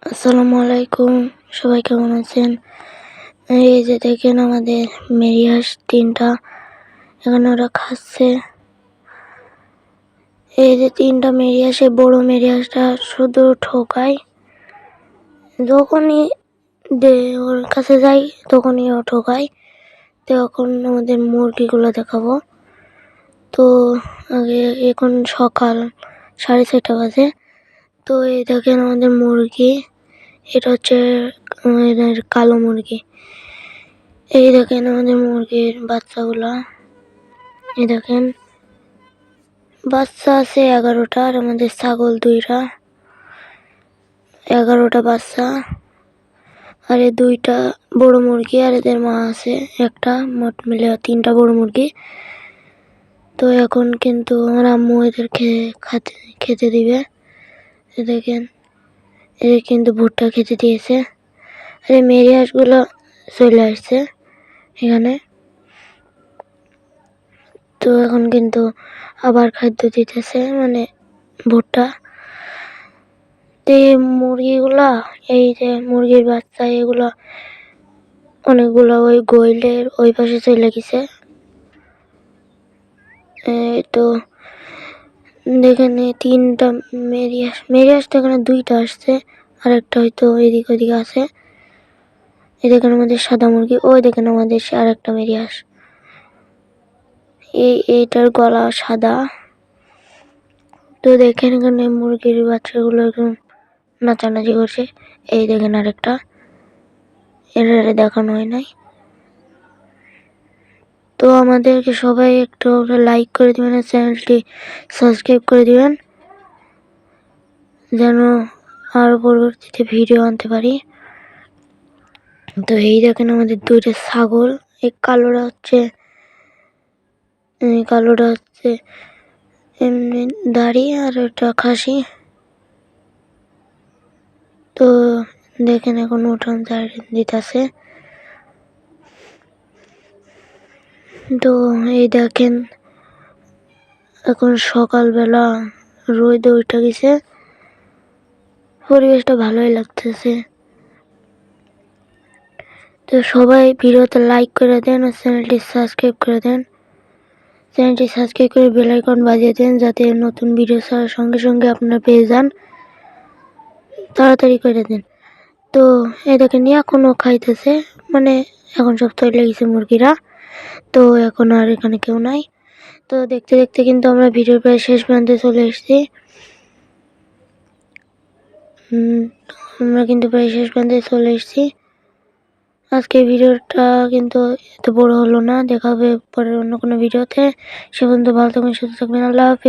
আসসালামু আলাইকুম, সবাই কেমন আছেন? এই যে দেখেন আমাদের মেরি হাঁস 3টা, এখানে ওরা খাচ্ছে। এই যে 3টা মেরি হাঁস, বড় মেরি হাঁসটা শুধু ঠোকায়। যখনই ওর কাছে যাই তখনই ও ঠোকায়। তো এখন আমাদের মুরগিগুলো দেখাবো। তো আগে এখন সকাল 6:30 বাজে। তো এই দেখেন আমাদের মুরগি, এটা হচ্ছে কালো মুরগি। এই দেখেন আমাদের মুরগির বাচ্চাগুলা, এই দেখেন বাচ্চা আছে 11টা, আর আমাদের ছাগল 2টা, 11টা বাচ্চা। আর এই 2টা বড় মুরগি, আর এদের মা আছে একটা, মোট মিলে 3টা বড় মুরগি। তো এখন কিন্তু আমার আম্মু এদেরকে খেতে দিবে। দেখেন এদের কিন্তু ভুট্টা খেতে দিয়েছে। আর এই মেরি হাঁসগুলো চলে আসছে এখানে। তো এখন কিন্তু আবার খাদ্য দিতেছে, মানে ভুট্টা। তো এই মুরগিগুলা, এই যে মুরগির বাচ্চা, এগুলো অনেকগুলো ওই গোইলের ওই পাশে চলে গেছে। তো দেখেন 3টা মেরি হাঁস তো এখানে 2টা আসছে, আর একটা হয়তো এদিক ওদিকে আছে। এই দেখেন আমাদের সাদা মুরগি, ওই দেখেন আমাদের আর একটা মেরি হাঁস, এইটার গলা সাদা। তো দেখেন এখানে মুরগির বাচ্চাগুলো একদম নাচানাচি করছে। এই দেখেন আরেকটা, এটা দেখানো হয় নাই। তো আমাদেরকে সবাই একটু লাইক করে দিবেন, চ্যানেলটি সাবস্ক্রাইব করে দিবেন, যেন আরো পরবর্তীতে ভিডিও আনতে পারি। তো এই দেখেন আমাদের 2টা ছাগল, এই কালোটা হচ্ছে এমনি দাড়ি, আর ওটা খাসি। তো দেখেন এখন উঠান দিতেছে। তো এই দেখেন এখন সকালবেলা রোদ উঠে গেছে, পরিবেশটা ভালোই লাগতেছে। তো সবাই ভিডিওতে লাইক করে দেন, আর চ্যানেলটি সাবস্ক্রাইব করে দেন। চ্যানেলটি সাবস্ক্রাইব করে বেল আইকন বাজিয়ে দেন, যাতে নতুন ভিডিও ছাড়ার সঙ্গে সঙ্গে আপনারা পেয়ে যান। তাড়াতাড়ি করে দেন। তো এই দেখেন এখনও খাইতেছে, মানে এখন সব তৈরি লেগেছে মুরগিরা। তো এখন আর এখানে কেউ নাই। তো দেখতে দেখতে কিন্তু আমরা ভিডিওর প্রায় শেষ প্রান্তে চলে এসেছি। আমরা কিন্তু প্রায় শেষ প্রান্তে চলে এসেছি। আজকে ভিডিওটা কিন্তু এত বড় হলো না, দেখা হবে পরের অন্য কোনো ভিডিওতে। সে পর্যন্ত ভালো থাকবেন, সুস্থ থাকবেন। আল্লাহ হাফেজ।